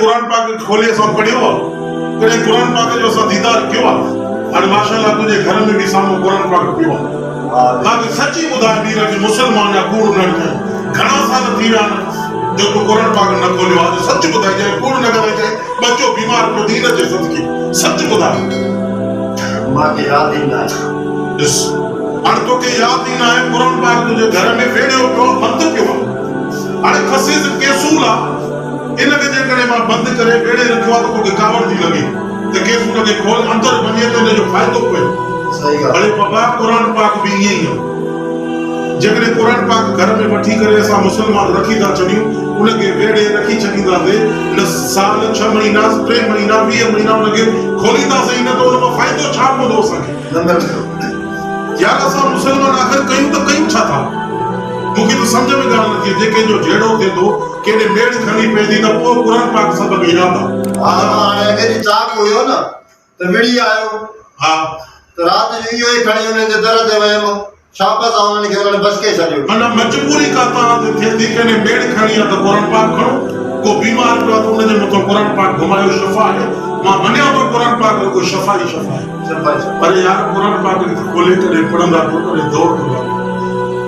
कुरान पाक खोले असां पढ़ियो कॾहिं कुरान पाक जो असां दीदार कयो आहे हाणे माशाअल्लाह तुंहिंजे घर में बि साम्हूं कुरान पाक पियो आहे बाक़ी सची ॿुधाए मीर अॼु मुस्लमान या कूड़ न कयो घणा साल थी विया आहिनि जो तूं कुरान पाक न खोलियो आहे सच ॿुधाइजांइ कूड़ न ॻाल्हाइजांइ बचो बीमार पियो दीन जे सदके सच ॿुधाए मूंखे यादि ई न आहे ॾिस हाणे तोखे यादि ई न आहे कुरान पाक तुंहिंजे घर में वेड़ियो पियो बंदि पियो आहे हाणे खसीस केसूल आहे इनखे जेकॾहिं मां बंदि करे वेड़े रखियो आहे त तोखे कावड़ थी लॻे त केसूल खे खोल अंदरि वञे त हिनजो फ़ाइदो पए सही ॻाल्हि अरे बाबा कुरान पाक बि ईअं ई आहे जेकॾहिं कुरान पाक घर में वठी करे असां मुस्लमान रखी था छॾियूं उनखे वेड़े रखी छॾींदासीं न साल 6 महीना 3 महीना 20 महीना उनखे खोलींदासीं न त उन मां फ़ाइदो छा पवंदो असांखे यार असां मुस्लमान आख़िर कयूं त कयूं छा था मूंखे त सम्झ में ॻाल्हि नथी अचे कंहिंजो जहिड़ो थिए थो केॾे मेड़ खणी पइजी त पोइ कुरान पाक सबक़ यादि आहे हा हाणे अॻे चाक हुयो न त विड़ी आयो हा त राति जो इहो ई खणी हुनजे दर ते वियमि शाबत आहे हुननि खे हुननि बस के छॾियो माना मजबूरी का थिए थी कंहिं मेड़ खणी आहे त क़ुरान पाक खणो को बीमार पियो आहे त उनजे मथां क़ुरान पाक घुमायो शफ़ा आहे मां मञियां थो क़ुरान पाक को शफ़ा ई शफ़ा आहे पर यार क़ुरान पाक खे खोले करे पढ़ंदा पोइ करे दौड़ कंदा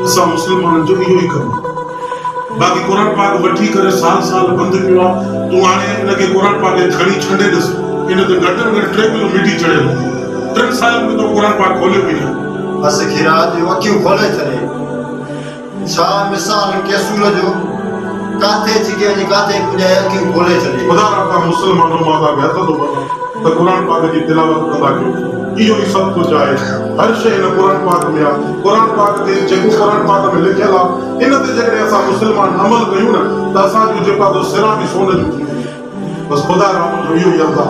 असां मुस्लमाननि जो इहो ई कमु बाक़ी क़ुरान पाक वठी करे साल साल बंदि पियो आहे तूं हाणे हिनखे क़ुरान पाक खे खणी छॾे ॾिस इन ते घटि में घटि 3 किलो मिटी चढ़ियल 3 सालनि में तो क़ुरान पाक खोले बि न बस खिरात जूं अखियूं खोले छॾे छा मिसाल केसूल जो काथे छिके वञी काथे पुॼाए अखियूं खोले छॾे ख़ुदा रखा मुस्लमानों माता बि हथ थो वधां त क़ुरान पाक जी तिलावत कंदा कयो इहो ई सभु कुझु आहे हर शइ हिन क़ुरान पाक में आहे क़ुरान पाक ते जेको क़ुरान पाक में लिखियल आहे इन ते जेकॾहिं असां मुस्लमान अमल कयूं न त असांजो जेका सिरां बि सोन जूं थी बसि ख़ुदा रखो इहो ई अल्लाह